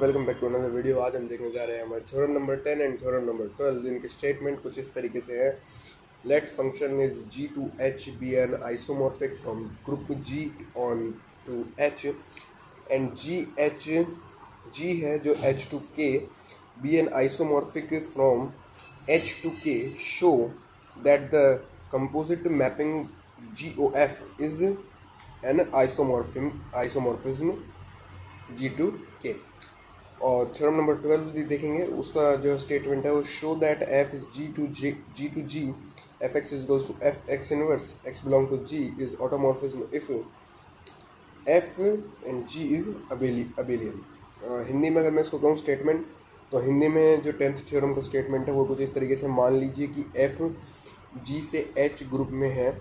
Welcome back to another video. आज हम देखने जा रहे हैं हमारे theorem number 10 and theorem number 12 जिनके स्टेटमेंट कुछ इस तरीके से है। Let function is ji to H be an isomorphic from group G onto H and G है जो H to K be an isomorphic from H to K show that the composite mapping G O F is an isomorphism G to K. और theorem number 12 भी देखेंगे, उसका जो statement है वो show that f is ji to g f x is goes to f x inverse x belong to g is automorphism if f and g is abelian. Hindi में अगर मैं इसको कहूँ स्टेटमेंट, तो हिंदी में जो 10th थ्योरम का स्टेटमेंट है वो कुछ इस तरीके से मान लीजिए कि एफ जी से एच ग्रुप में है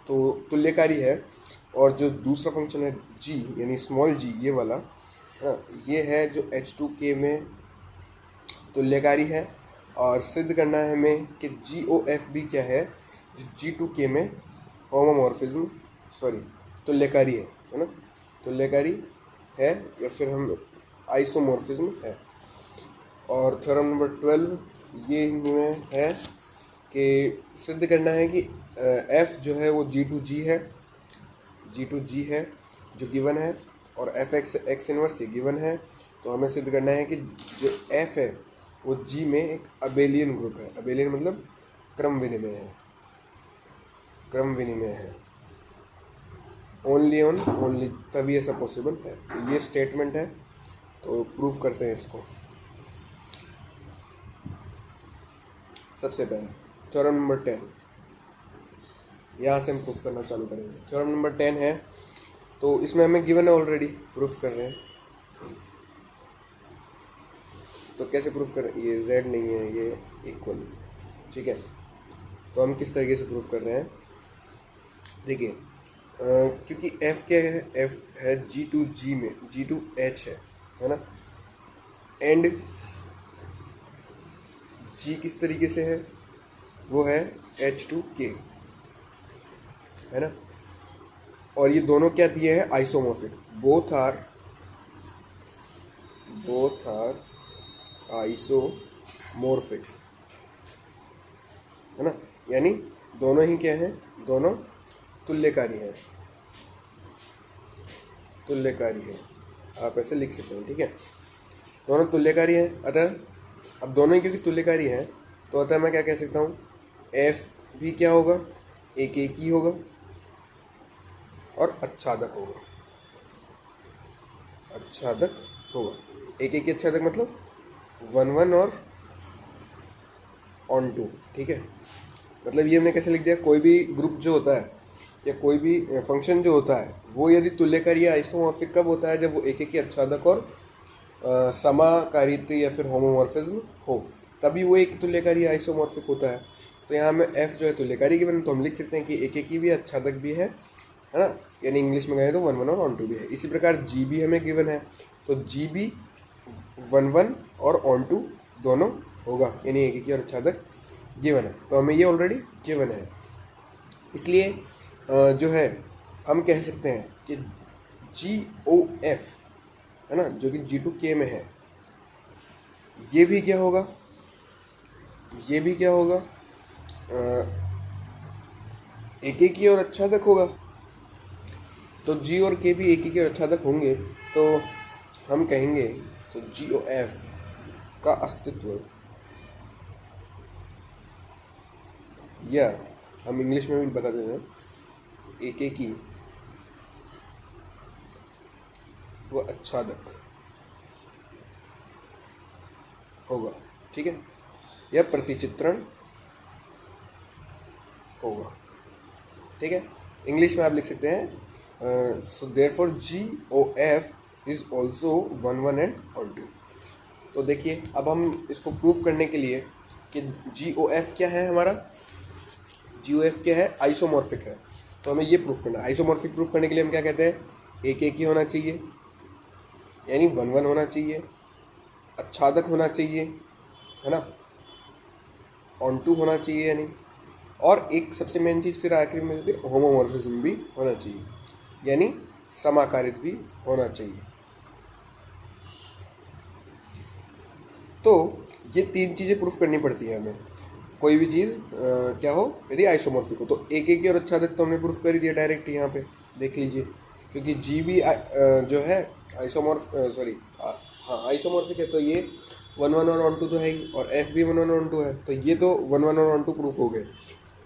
तो तुल्यकारी है, और जो दूसरा फंक्शन है जी यानी स्मॉल जी ये वाला ये है जो एच टू के में तुल्यकारी है। और सिद्ध करना है हमें कि जी ओ एफ भी क्या है, जो जी टू के में होमोमॉर्फिज्म तुल्यकारी है ना, तुल्यकारी है या फिर हम आइसोमॉर्फिज्म है। और थ्योरम नंबर 12 ये हिंदी में है कि सिद्ध करना है कि एफ जो है वो जी टू जी है जो गिवन है, और एफ एक्स इनवर्स ये गिवन है। तो हमें सिद्ध करना है कि जो एफ है वो जी में एक अबेलियन ग्रुप है। अबेलियन मतलब क्रम विनिमय है। ओनली तभी ऐसा पॉसिबल है। तो ये स्टेटमेंट है, तो प्रूफ करते हैं इसको। सबसे पहले थ्योरम नंबर 10, यहाँ से हम प्रूफ करना चालू करेंगे। थ्योरम नंबर 10 है तो इसमें हमें गिवन है, ऑलरेडी प्रूफ कर रहे हैं। तो कैसे प्रूफ कर, ये z नहीं है, ये इक्वल, ठीक है। तो हम किस तरीके से प्रूफ कर रहे हैं, देखिए क्योंकि f क्या है, f है जी टू जी में जी टू एच है ना, एंड g किस तरीके से है, वो है एच टू के है ना। और ये दोनों क्या दिए हैं, आइसोमॉर्फिक, बोथ आर आइसोमॉर्फिक है ना, यानी दोनों ही क्या हैं, दोनों तुल्यकारी हैं, आप ऐसे लिख सकते हैं, ठीक है। दोनों तुल्यकारी हैं, अतः अब दोनों ही क्योंकि तुल्यकारी हैं तो अतः मैं क्या कह सकता हूँ, एफ भी क्या होगा, एक ही होगा और अच्छादक होगा। एक ही अच्छादक मतलब 1 1 और ऑन टू, ठीक है। मतलब ये हमने कैसे लिख दिया, कोई भी ग्रुप जो होता है या कोई भी फंक्शन जो होता है वो यदि तुल्यकारी या आइसोमॉर्फिक कब होता है, जब वो एक ही अच्छादक और समाकारित या फिर होमोमॉर्फिज्म हो, तभी वो एक तुल्यकारी आइसोमॉर्फिक होता है। तो यहाँ में एफ जो है तुल्यकारी गिवन, तो हम लिख सकते हैं कि एक ही भी अच्छादक भी है ना, यानी इंग्लिश में कहें तो 1 1 और ऑन टू भी है। इसी प्रकार जी भी हमें गिवन है, तो जी भी 1 1 और ऑन टू दोनों होगा, यानी एक और अच्छादक गिवन है। तो हमें ये ऑलरेडी गिवन है, इसलिए जो है हम कह सकते हैं कि जी ओ एफ है ना, जो कि जी टू के में है, ये भी क्या होगा, एक ही और अच्छादक होगा। तो जी और के भी एक ही और अच्छादक होंगे, तो हम कहेंगे तो जी ओ एफ का अस्तित्व, या हम इंग्लिश में भी बता देते हैं, एक ही वो अच्छादक होगा, ठीक है, या प्रतिचित्रण होगा, ठीक है। इंग्लिश में आप लिख सकते हैं so therefore g O F is also 1 1 and onto टू। तो देखिए अब हम इसको प्रूफ करने के लिए कि जी ओ एफ क्या है, हमारा जी ओ एफ क्या है, आइसोमॉर्फिक है, तो हमें ये प्रूफ करना है। आइसोमॉर्फिक प्रूफ करने के लिए हम क्या कहते हैं, एक ही होना चाहिए, यानी 1 1 होना चाहिए, अच्छादक होना चाहिए है ना, ऑन टू होना चाहिए यानी, और एक सबसे मेन चीज़ फिर आखिरी में होमोमॉर्फिज्म भी होना चाहिए, यानी समाकारित भी होना चाहिए। तो ये 3 चीज़ें प्रूफ करनी पड़ती है हमें, कोई भी चीज़ क्या हो, यदि आइसोमॉर्फिक हो। तो एक की और आच्छादित तो हमने प्रूफ कर ही दिया डायरेक्ट यहाँ पे, देख लीजिए, क्योंकि जी भी जो है आइसोमॉर्फ सॉरी हाँ आइसोमॉर्फिक है, तो ये 1 1 और 1 2 तो है ही, और एफ भी 1 1 और 1 2 है, तो ये तो 1 1 और 1 2 प्रूफ हो गए।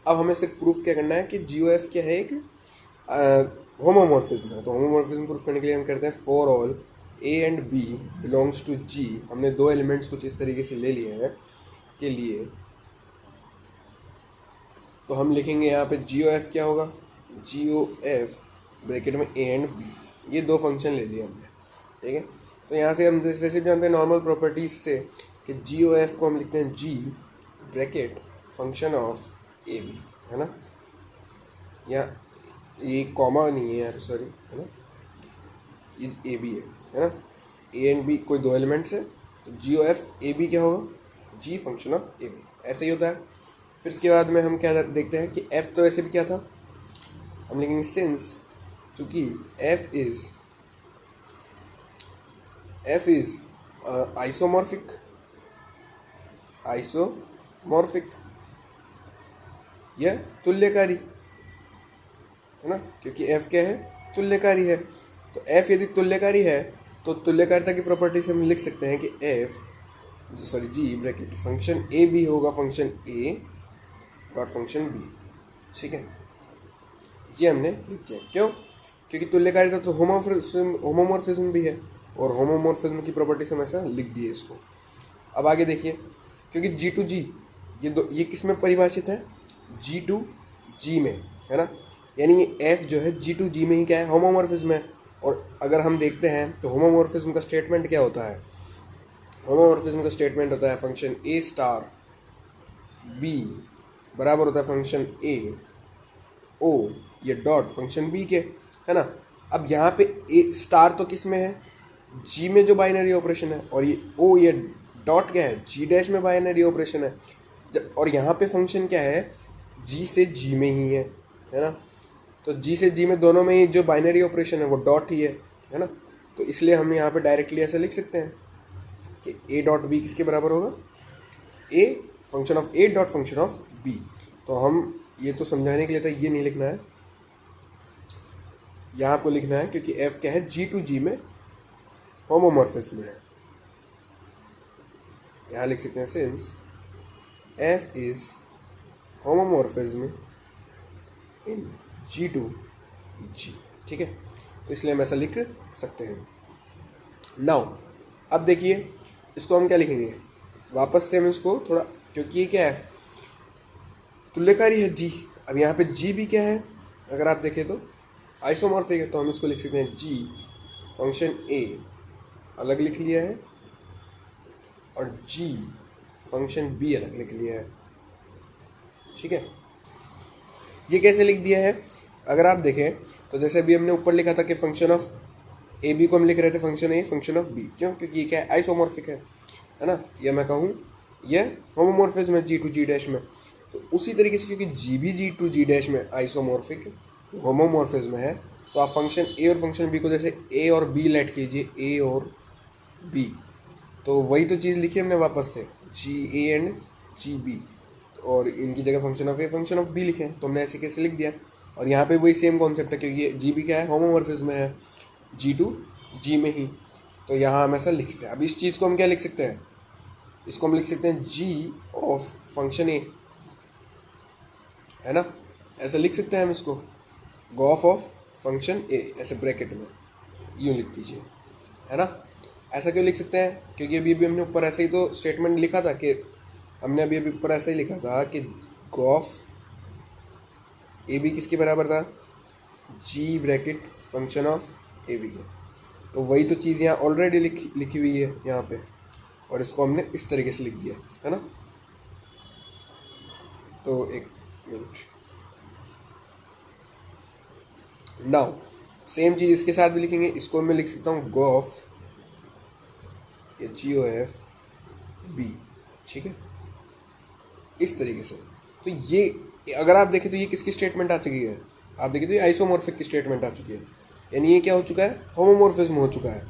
अब हमें सिर्फ प्रूफ क्या करना है कि जी ओ एफ क्या है, एक होमोमॉर्फिज्म है। तो होमोमॉर्फिज्म प्रूफ करने के लिए हम करते हैं for all A and B belongs to G. हमने 2 एलिमेंट्स कुछ इस तरीके से ले लिए हैं के लिए, तो हम लिखेंगे यहाँ पे जी ओ एफ क्या होगा, जी ओ एफ ब्रैकेट में ए एंड बी, ये 2 फंक्शन ले लिए हमने, ठीक है। तो यहाँ से हम जैसे जानते हैं नॉर्मल प्रॉपर्टीज से कि जी ओ एफ को हम लिखते हैं G bracket function of A B, है ना, या ये कॉमा नहीं है यार, सॉरी, है ना, ये ए बी है ना, ए एंड बी कोई 2 एलिमेंट्स है, तो जी ओ एफ ए बी क्या होगा, जी फंक्शन ऑफ ए बी, ऐसे ही होता है। फिर इसके बाद में हम क्या देखते हैं कि एफ तो ऐसे भी क्या था, हम लिखेंगे सिंस, चूँकि एफ इज आइसोमॉर्फिक या तुल्यकारी, है ना, क्योंकि एफ क्या है, तुल्यकारी है। तो एफ यदि तुल्यकारी है तो तुल्यकारिता की प्रॉपर्टी से हम लिख सकते हैं कि F G bracket function A B होगा function A dot function B, ठीक है। ये हमने लिख दिया, क्यों, क्योंकि तुल्यकारिता तो होमोमॉर्फिज्म भी है, और होमोमॉर्फिज्म की प्रॉपर्टी से हम ऐसा लिख दिए इसको। अब आगे देखिए, क्योंकि जी टू जी ये किस में परिभाषित है, जी टू जी में, है ना, यानी ये एफ जो है जी टू जी में ही क्या है, होमोमॉर्फिज्म है। और अगर हम देखते हैं तो होमोमॉर्फिज्म का स्टेटमेंट क्या होता है, होमोमॉर्फिज्म का स्टेटमेंट होता है फंक्शन ए स्टार बी बराबर होता है फंक्शन ए ओ ये डॉट फंक्शन बी के, है ना। अब यहाँ पे ए स्टार तो किस में है, जी में जो बाइनरी ऑपरेशन है, और ये ओ ये डॉट क्या है, जी डैश में बाइनरी ऑपरेशन है। और यहाँ पे फंक्शन क्या है, जी से जी में ही है ना, तो जी से जी में दोनों में ही जो बाइनरी ऑपरेशन है वो डॉट ही है ना। तो इसलिए हम यहाँ पे डायरेक्टली ऐसा लिख सकते हैं कि ए डॉट बी किसके बराबर होगा, a function of a dot function of b. तो हम ये तो समझाने के लिए था, ये नहीं लिखना है, यहाँ आपको लिखना है, क्योंकि एफ क्या है, जी टू जी में होमोमॉर्फिज्म है। यहाँ लिख सकते हैं since F is homomorphism in G to G, ठीक है। तो इसलिए हम ऐसा लिख सकते हैं। नाउ अब देखिए इसको हम क्या लिखेंगे, वापस से हम इसको थोड़ा, क्योंकि ये क्या है, तुल्यकारी है जी। अब यहाँ पे जी भी क्या है, अगर आप देखें तो आइसोमॉर्फिक है, तो हम इसको लिख सकते हैं जी फंक्शन ए अलग लिख लिया है और जी फंक्शन बी अलग लिख लिया है, ठीक है। ये कैसे लिख दिया है, अगर आप देखें तो जैसे अभी हमने ऊपर लिखा था कि फंक्शन ऑफ ए बी को हम लिख रहे थे function a function of b, क्यों, क्योंकि ये क्या है, आइसोमॉर्फिक है ना, या मैं कहूँ ये होमोमॉर्फिज्म है जी टू जी डैश में। तो उसी तरीके से क्योंकि जी भी जी टू जी डैश में आइसोमॉर्फिक होमोमॉर्फिज्म है, तो आप फंक्शन ए और फंक्शन बी को जैसे ए और बी लेट कीजिए, ए और बी, तो वही तो चीज़ लिखी हमने वापस से, जी ए एंड जी बी, और इनकी जगह function of a function of b लिखे हैं, तो हमने ऐसे कैसे लिख दिया। और यहाँ पे वही सेम कॉन्सेप्ट है, क्योंकि ये जी बी क्या है, होमोमॉर्फिज्म है जी टू जी में ही, तो यहाँ हम ऐसा लिख सकते हैं। अब इस चीज़ को हम क्या लिख सकते हैं, इसको हम लिख सकते हैं जी ऑफ फंक्शन ए, है ना, ऐसा लिख सकते हैं हम इसको, गॉफ ऑफ फंक्शन ए, ऐसे ब्रैकेट में यूँ लिख दीजिए, है ना। ऐसा क्यों लिख सकते हैं, क्योंकि अभी अभी हमने ऊपर ऐसे ही तो स्टेटमेंट लिखा था कि हमने अभी अभी ऊपर ऐसा ही लिखा था कि गॉफ ए बी किसके बराबर था, G bracket function of A B के। तो वही तो चीज़ यहाँ ऑलरेडी लिखी हुई है यहाँ पे, और इसको हमने इस तरीके से लिख दिया, है ना। तो एक मिनट, नाउ सेम चीज़ इसके साथ भी लिखेंगे, इसको मैं लिख सकता हूँ गॉफ या जी ओ एफ बी, ठीक है, इस तरीके से। तो ये अगर आप देखें तो ये किसकी स्टेटमेंट आ चुकी है, आप देखें तो ये आइसोमॉर्फिक की स्टेटमेंट आ चुकी है, यानी ये क्या हो चुका है, होमोमॉर्फिज्म हो चुका है।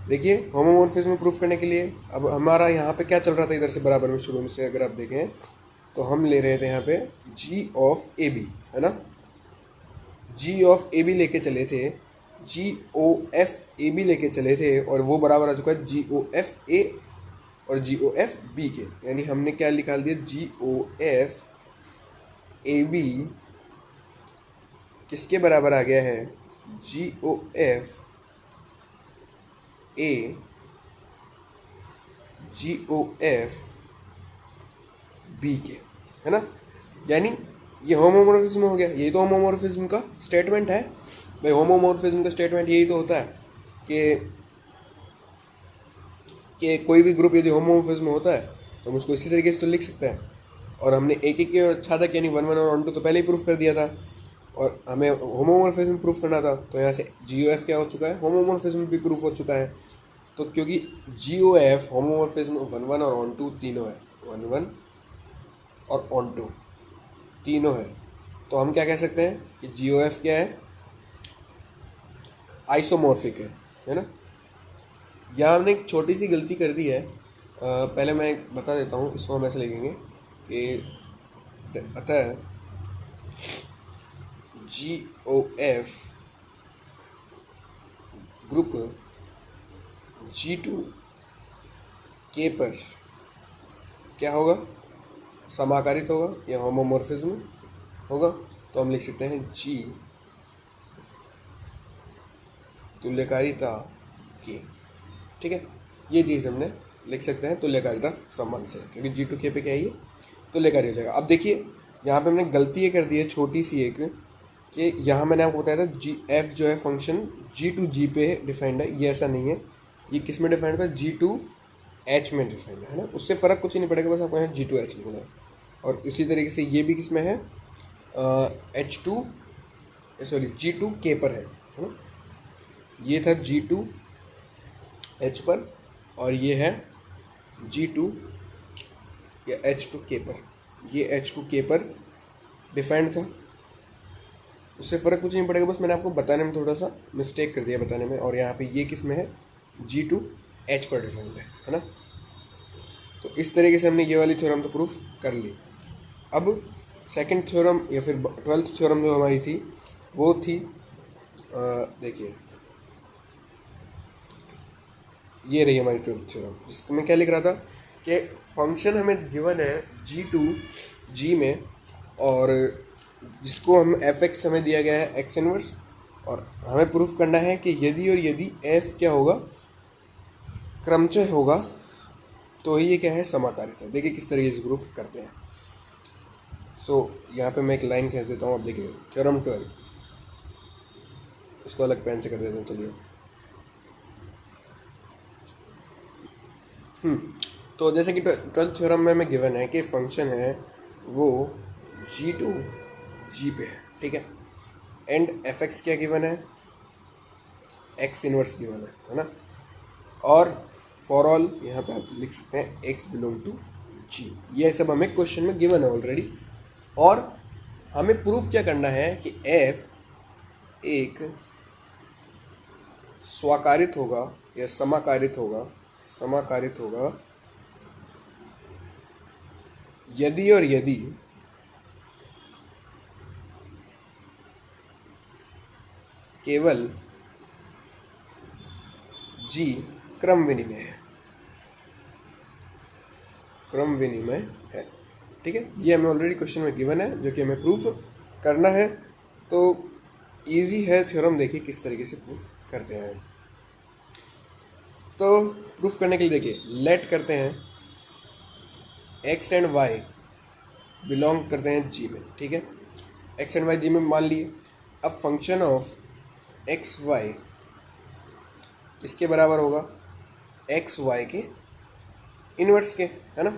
देखिए होमोमॉर्फिज्म प्रूफ करने के लिए अब हमारा यहाँ पे क्या चल रहा था इधर से बराबर में, शुरू में से अगर आप देखें तो हम ले रहे थे यहाँ पे जी ऑफ ए बी, है ना, जी ऑफ ए बी लेके चले थे, जी ओ एफ ए बी लेके चले थे, और वो बराबर आ चुका है जी ओ एफ ए और जी ओ एफ बी के। यानी हमने क्या निकाल दिया, जी ओ एफ ए बी किसके बराबर आ गया है, G O F A G O F B के, है ना। यानी ये होमोमॉर्फिज्म हो गया, यही तो होमोमॉर्फिज्म का स्टेटमेंट है भाई। होमोमॉर्फिज्म का स्टेटमेंट यही तो होता है कि कोई भी ग्रुप यदि होमोमॉर्फिज्म होता है तो हम उसको इसी तरीके से तो लिख सकते हैं। और हमने एक एक की और अच्छा था, यानी 1 1 और 1 2 तो पहले ही प्रूफ कर दिया था, और हमें होमोमॉर्फिज्म प्रूफ करना था, तो यहाँ से जी ओ एफ क्या हो चुका है, होमोमॉर्फिज्म भी प्रूफ हो चुका है। तो क्योंकि जी ओ एफ होमोमॉर्फिज्म 1 1 और 1 2 तीनों है, 1 1 और 1 2 तीनों है, तो हम क्या कह सकते हैं कि जी ओ एफ क्या है, आइसोमॉर्फिक है ना। यहाँ हमने एक छोटी सी गलती कर दी है, पहले मैं बता देता हूँ, इसको हम ऐसे लिखेंगे कि अतः जी ओ एफ ग्रुप G2 के पर क्या होगा, समाकारित होगा या होमोमॉर्फिज्म होगा। तो हम लिख सकते हैं G तुल्यकारिता के, ठीक है। ये चीज़ हमने लिख सकते हैं तुल्यकारिता संबंध से, क्योंकि G2 के पे क्या है, ये तुल्यकारी हो जाएगा। अब देखिए यहाँ पे हमने गलती ये कर दी है छोटी सी एक, कि यहाँ मैंने आपको बताया था जी एफ जो है फंक्शन G2G पे डिफाइंड है, ये ऐसा नहीं है, ये किस में डिफाइंड था, G2H में डिफाइंड है ना। उससे फ़र्क कुछ नहीं पड़ेगा, बस आपको यहाँ G2H लिखना है। और इसी तरीके से ये भी किस में है, G2 के पर है ना। ये था G2H पर और ये है G2 या H2 के पर, ये H2 के पर डिफाइंड था। उससे फ़र्क कुछ नहीं पड़ेगा, बस मैंने आपको बताने में थोड़ा सा मिस्टेक कर दिया बताने में। और यहाँ पे ये किस में है, G2H पर डिफाइंड है ना। तो इस तरीके से हमने ये वाली थ्योरम तो प्रूफ कर ली। अब सेकंड थ्योरम या फिर 12th थ्योरम जो हमारी थी वो थी, देखिए ये रही हमारी 12th थ्योरम, जिसमें क्या लिख रहा था कि फंक्शन हमें गिवन है G2G में, और जिसको हम f(x) हमें दिया गया है x इनवर्स, और हमें प्रूफ करना है कि यदि और यदि f क्या होगा, क्रमचय होगा, तो ये क्या है, समाकारित है। देखिए किस तरीके से प्रूफ करते हैं। यहाँ पे मैं एक लाइन कह देता हूँ, अब देखिए थ्योरम 12, इसको अलग पेन से कर देते हैं, चलिए। तो जैसे कि 12th थ्योरम में हमें गिवन है कि फंक्शन है वो G2G पे है, ठीक है, एंड f(x) क्या गिवन है, x इनवर्स गिवन है ना। और फॉर ऑल यहाँ पे आप लिख सकते हैं x बिलोंग टू G, ये सब हमें क्वेश्चन में गिवन है ऑलरेडी। और हमें प्रूफ क्या करना है कि f एक स्वाकारित होगा या समाकारित होगा यदि और यदि केवल G क्रम विनिमय है, ठीक है। ये हमें ऑलरेडी क्वेश्चन में गिवन है, जो कि हमें प्रूफ करना है। तो इजी है थ्योरम, देखिए किस तरीके से प्रूफ करते हैं। तो प्रूफ करने के लिए देखिए लेट करते हैं x एंड y बिलोंग करते हैं G में, ठीक है। x एंड y G में मान लिए। अब फंक्शन ऑफ एक्स वाई किसके बराबर होगा, एक्स वाई के इन्वर्स के, है ना।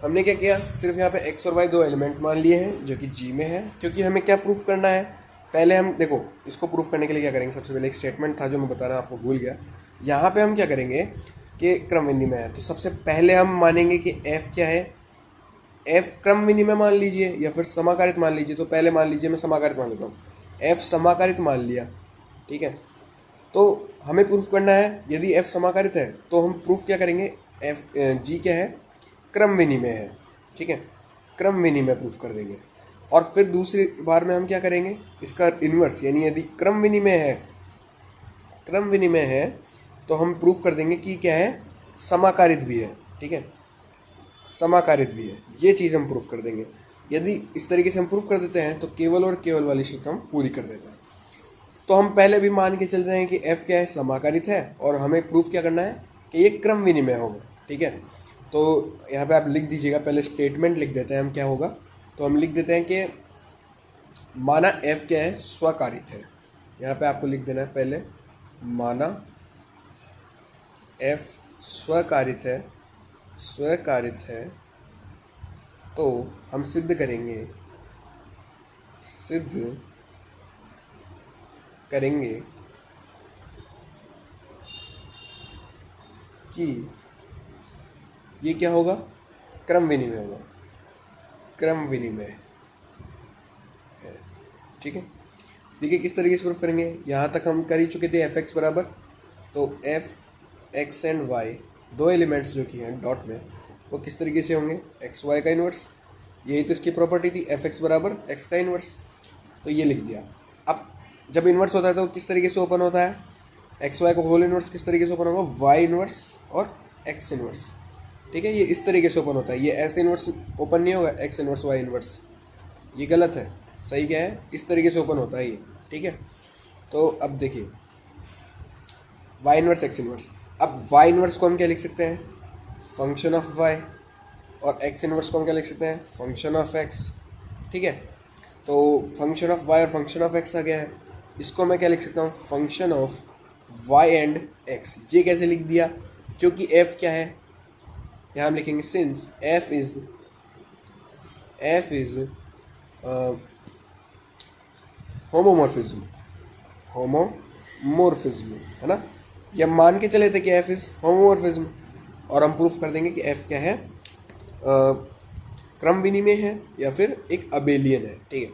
हमने क्या किया, सिर्फ यहाँ पे x और y दो एलिमेंट मान लिए हैं जो कि G में है, क्योंकि हमें क्या प्रूफ करना है। पहले हम देखो इसको प्रूफ करने के लिए क्या करेंगे, सबसे पहले एक स्टेटमेंट था जो मैं बताना आपको भूल गया। यहाँ पे हम क्या करेंगे कि क्रम विनिमय है, तो सबसे पहले हम मानेंगे कि f क्या है, f क्रम विनिमय मान लीजिए या फिर समाकारित मान लीजिए। तो पहले मान लीजिए, मैं समाकारित मान लेता हूँ, f समाकारित मान लिया, ठीक है। तो हमें प्रूफ करना है यदि f समाकारित है तो हम प्रूफ क्या करेंगे, g क्या है, क्रम विनिमय है, ठीक है, क्रम विनिमय प्रूफ कर देंगे। और फिर दूसरी बार में हम क्या करेंगे, इसका इन्वर्स, यानी यदि क्रम विनिमय है तो हम प्रूफ कर देंगे कि क्या है, समाकारित भी है, ठीक है, समाकारित भी है, ये चीज़ हम प्रूफ कर देंगे। यदि इस तरीके से हम प्रूफ कर देते हैं तो केवल और केवल वाली शर्त हम पूरी कर देते हैं। तो हम पहले भी मान के चल रहे हैं कि f क्या है, समाकारित है, और हमें प्रूफ क्या करना है कि ये क्रम विनिमय होगा, ठीक है। तो यहाँ पे आप लिख दीजिएगा, पहले स्टेटमेंट लिख देते हैं हम, क्या होगा, तो हम लिख देते हैं कि माना f क्या है, स्वकारित है। यहाँ पे आपको लिख देना है पहले, माना f स्वकारित है, तो हम सिद्ध करेंगे कि ये क्या होगा, क्रम विनिमय होगा, क्रम विनिमय है, ठीक है। देखिए किस तरीके से प्रूफ करेंगे, यहाँ तक हम कर ही चुके थे एफ एक्स बराबर, तो एफ एक्स एंड वाई दो एलिमेंट्स जो कि हैं डॉट में, वो किस तरीके से होंगे, एक्स वाई का इन्वर्स, यही तो इसकी प्रॉपर्टी थी, एफ एक्स बराबर एक्स का इन्वर्स, तो ये लिख दिया। अब जब इन्वर्स होता है तो किस तरीके से ओपन होता है, एक्स वाई का होल इन्वर्स किस तरीके से ओपन होगा, वाई इन्वर्स और एक्स इन्वर्स, ठीक है, ये इस तरीके से ओपन होता है, ये ऐसे इन्वर्स ओपन नहीं होगा, एक्स इन्वर्स वाई इन्वर्स, ये गलत है, सही क्या है, इस तरीके से ओपन होता है ये, ठीक है। तो अब देखिए वाई इन्वर्स एक्स इन्वर्स, अब वाई इन्वर्स को हम क्या लिख सकते हैं, फंक्शन ऑफ वाई, और एक्स इन्वर्स को हम क्या लिख सकते हैं, फंक्शन ऑफ एक्स, ठीक है। तो फंक्शन ऑफ वाई और फंक्शन ऑफ एक्स आ गया है, इसको मैं क्या लिख सकता हूँ, function of y and x. ये कैसे लिख दिया, क्योंकि f क्या है, यहाँ हम लिखेंगे सिंस f इज होमोमॉर्फिज्म है ना, ये हम मान के चले थे कि f इज होमोमॉर्फिज्म, और हम प्रूफ कर देंगे कि f क्या है, क्रम विनिमय है या फिर एक अबेलियन है, ठीक है।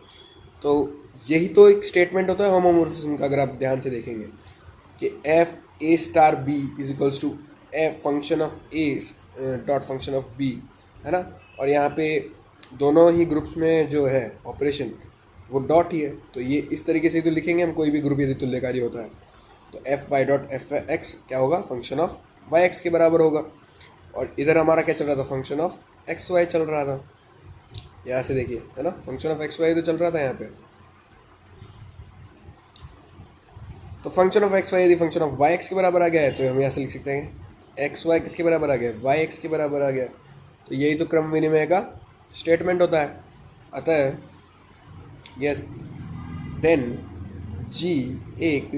तो यही तो एक स्टेटमेंट होता है होमोमॉर्फिज्म का, अगर आप ध्यान से देखेंगे कि f a star b is equals to f function of a dot function of b, है ना, और यहाँ पे दोनों ही ग्रुप्स में जो है ऑपरेशन वो डॉट ही है, तो ये इस तरीके से तो लिखेंगे हम, कोई भी ग्रुप यदि तुल्यकारी होता है तो f y dot f x क्या होगा, फंक्शन ऑफ वाई एक्स के बराबर होगा, और इधर हमारा क्या चल रहा था, फंक्शन ऑफ एक्स वाई चल रहा था, यहाँ से देखिए, है ना, फंक्शन ऑफ एक्स वाई तो चल रहा था यहाँ पे। तो फंक्शन ऑफ एक्स वाई यदि फंक्शन ऑफ वाई एक्स के बराबर आ गया है तो हम यहाँ से लिख सकते हैं एक्स वाई किसके बराबर आ गया, वाई एक्स के बराबर आ गया, तो यही तो क्रम विनिमय का स्टेटमेंट होता है। अतः यस देन जी एक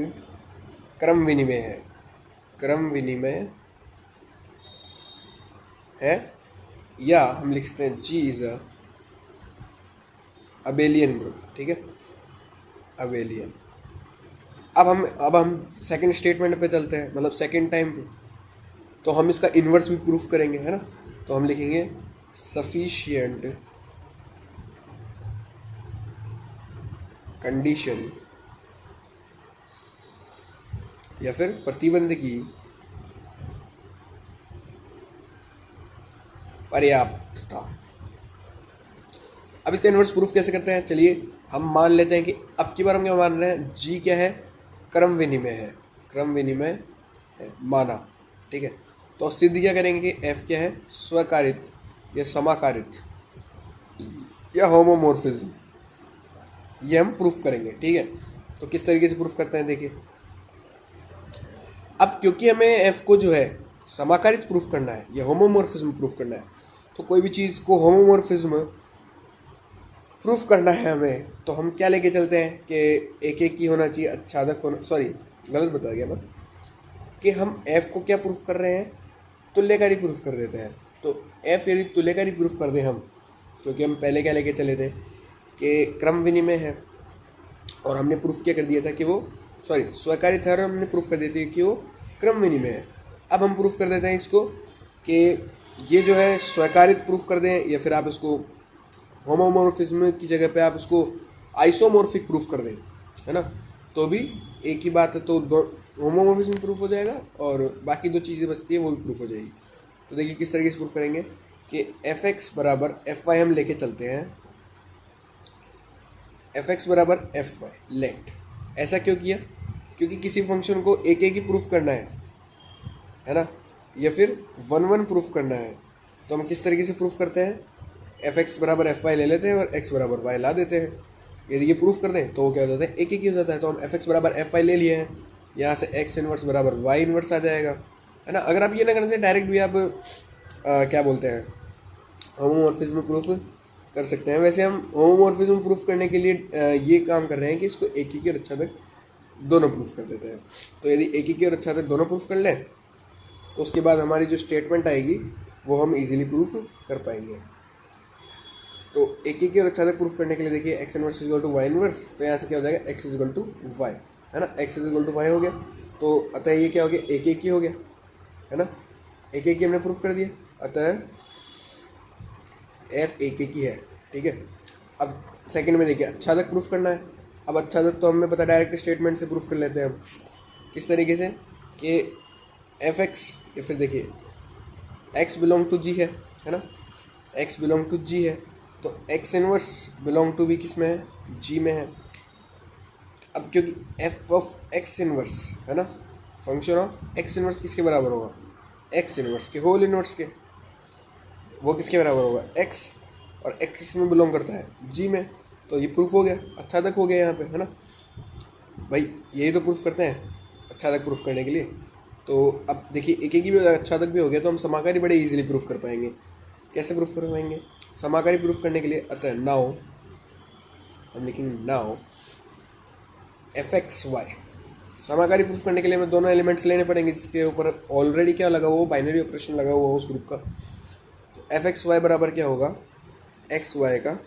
क्रम विनिमय है, या हम लिख सकते हैं जी इज अ अबेलियन ग्रुप, ठीक है, अबेलियन। अब हम सेकंड स्टेटमेंट पे चलते हैं, मतलब सेकंड टाइम पे, तो हम इसका इन्वर्स भी प्रूफ करेंगे, है ना, तो हम लिखेंगे सफिशिएंट कंडीशन या फिर प्रतिबंध की पर्याप्तता। अब इसका इन्वर्स प्रूफ कैसे करते हैं, चलिए हम मान लेते हैं कि अब की बार हम क्या मान रहे हैं, जी क्या है, क्रम विनिमय है माना, ठीक है। तो सिद्ध क्या करेंगे कि एफ क्या है, स्वकारित या समाकारित या होमोमॉर्फिज्म, ये हम प्रूफ करेंगे, ठीक है। तो किस तरीके से प्रूफ करते हैं, देखिए अब क्योंकि हमें एफ को जो है समाकारित प्रूफ करना है या होमोमॉर्फिज्म प्रूफ करना है, तो कोई भी चीज़ को होमोमॉर्फिज्म प्रूफ करना है हमें, तो हम क्या लेके चलते हैं कि एक एक की होना चाहिए, आच्छादक होना, सॉरी गलत बता गया मैं, कि हम f को क्या प्रूफ कर रहे हैं, तुल्यकारी प्रूफ कर देते हैं। तो f यदि तुल्यकारी प्रूफ कर दें हम, क्योंकि हम पहले क्या लेके चले थे कि क्रम विनिमय है, और हमने प्रूफ क्या कर दिया था कि वो स्वकारित है, और हमने प्रूफ कर दिया था कि वो क्रम विनिमय है। अब हम प्रूफ कर देते हैं इसको कि ये जो है स्वकारित प्रूफ कर दें, या फिर आप इसको होमोमॉर्फिज्म की जगह पे आप इसको आइसोमॉर्फिक प्रूफ कर दें, है ना, तो भी एक ही बात है। तो होमोमॉर्फिज्म प्रूफ हो जाएगा और बाकी दो चीज़ें बचती है वो भी प्रूफ हो जाएगी। तो देखिए किस तरीके से प्रूफ करेंगे कि एफ एक्स बराबर एफ वाई हम लेके चलते हैं, एफ एक्स बराबर एफ वाई लेट। ऐसा क्यों किया? क्योंकि किसी फंक्शन को एक एक ही प्रूफ करना है ना, या फिर वन वन प्रूफ करना है। तो हम किस तरीके से प्रूफ करते हैं, एफ एक्स बराबर एफ वाई ले लेते हैं और एक्स बराबर वाई ला देते हैं। यदि ये प्रूफ कर दें तो वो क्या हो जाता है, एक एक ही हो जाता है। तो हम एफ एक्स बराबर एफ वाई ले लिए हैं, यहाँ से एक्स इनवर्स बराबर वाई इनवर्स आ जाएगा, है ना। अगर आप ये ना करते डायरेक्ट भी आप क्या बोलते हैं होमोमॉर्फिज्म प्रूफ कर सकते हैं। वैसे हम होमोमॉर्फिज्म प्रूफ करने के लिए ये काम कर रहे हैं कि इसको एक ही और अच्छा तक दोनों प्रूफ कर देते हैं। तो यदि एक ही और अच्छा तक दोनों प्रूफ कर लें तो उसके बाद हमारी जो स्टेटमेंट आएगी वो हम इजीली प्रूफ कर पाएंगे। तो एक ही और अच्छा तक प्रूफ करने के लिए देखिए x inverse equal to y inverse, तो यहाँ से क्या हो जाएगा एक्स इजल टू वाई, है ना। एक्स इजल टू वाई हो गया, तो अतः ये क्या हो गया, एक एक ही हो गया, है ना। एक एक ही हमने प्रूफ कर दिया, अतः एफ एक एक ही है, ठीक है। अब सेकंड में देखिए अच्छा तक प्रूफ करना है। अब अच्छा तक तो हमें पता डायरेक्ट स्टेटमेंट से प्रूफ कर लेते हैं हम। किस तरीके से कि एफ एक्स, या फिर देखिए एक्स बिलोंग टू जी है ना, एक्स बिलोंग टू जी है, तो एक्स इनवर्स बिलोंग टू भी किस में है, जी में है। अब क्योंकि एफ ऑफ एक्स इनवर्स है ना, फंक्शन ऑफ एक्स इनवर्स किसके बराबर होगा, एक्स इनवर्स के होल इनवर्स के, वो किसके बराबर होगा, एक्स, और एक्स किसमें बिलोंग करता है, जी में। तो ये प्रूफ हो गया, अच्छा तक हो गया यहाँ पे, है ना भाई। यही तो प्रूफ करते हैं अच्छा तक प्रूफ करने के लिए। तो अब देखिए एक एक ही भी अच्छा तक भी हो गया, तो हम समाकारी बड़े इजीली प्रूफ कर पाएंगे। कैसे प्रूफ कर पाएंगे, समाकारी प्रूफ करने के लिए अतः नाउ हम लिखेंगे नाउ एफ एक्स वाई। समाकारी प्रूफ करने के लिए हमें दोनों एलिमेंट्स लेने पड़ेंगे जिसके ऊपर ऑलरेडी क्या लगा हुआ, बाइनरी ऑपरेशन लगा हुआ उस ग्रुप का। तो एफ एक्स वाई बराबर क्या होगा, एक्स वाई का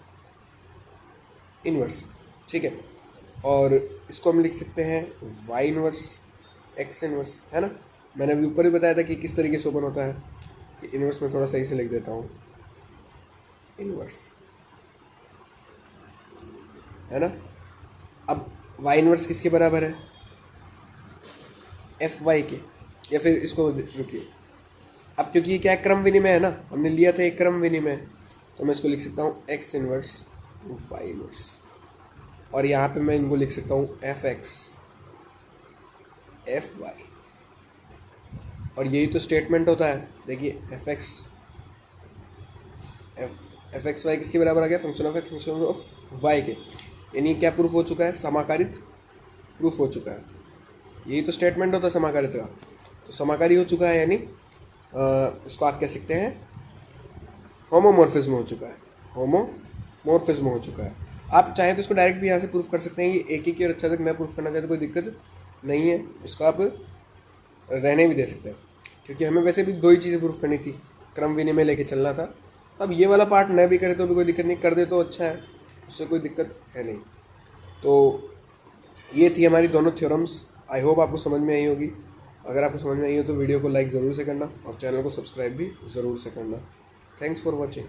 इनवर्स, ठीक है। और इसको हम लिख सकते हैं वाई इनवर्स एक्स इनवर्स, है ना। मैंने अभी ऊपर ही बताया था कि किस तरीके से ओपन होता है। इनवर्स में थोड़ा सही से लिख देता हूँ, इनवर्स, है ना। अब वाई इनवर्स किसके बराबर है, एफ वाई के, या फिर इसको रुकिए, अब क्योंकि ये क्या क्रम विनिमय है ना, हमने लिया था एक क्रम विनिमय, तो मैं इसको लिख सकता हूँ एक्स इनवर्स वाई इनवर्स, और यहाँ पे मैं इनको लिख सकता हूँ एफ एक्स एफ वाई, और यही तो स्टेटमेंट होता है। देखिए एफ एक्स वाई किसके बराबर आ गया, function of x function of y के, यानी क्या प्रूफ हो चुका है, समाकारित प्रूफ हो चुका है। यही तो स्टेटमेंट होता है समाकारित का, तो समाकारी हो चुका है, यानी इसको आप कह सकते हैं होमोमॉर्फिज्म हो चुका है, होमोमॉर्फिज्म हो चुका है। आप चाहें तो इसको डायरेक्ट भी यहाँ से प्रूफ कर सकते हैं, ये एक ही और अच्छा तक मैं प्रूफ करना चाहता, कोई दिक्कत नहीं है, इसको आप रहने भी दे सकते हैं, क्योंकि हमें वैसे भी दो ही चीज़ें प्रूफ करनी थी, क्रम विनिमय लेके चलना था। अब ये वाला पार्ट न भी करे तो भी कोई दिक्कत नहीं, कर दे तो अच्छा है, उससे कोई दिक्कत है नहीं। तो ये थी हमारी दोनों थ्योरम्स, आई होप आपको समझ में आई होगी। अगर आपको समझ में आई हो तो वीडियो को लाइक ज़रूर से करना और चैनल को सब्सक्राइब भी ज़रूर से करना। Thanks for watching.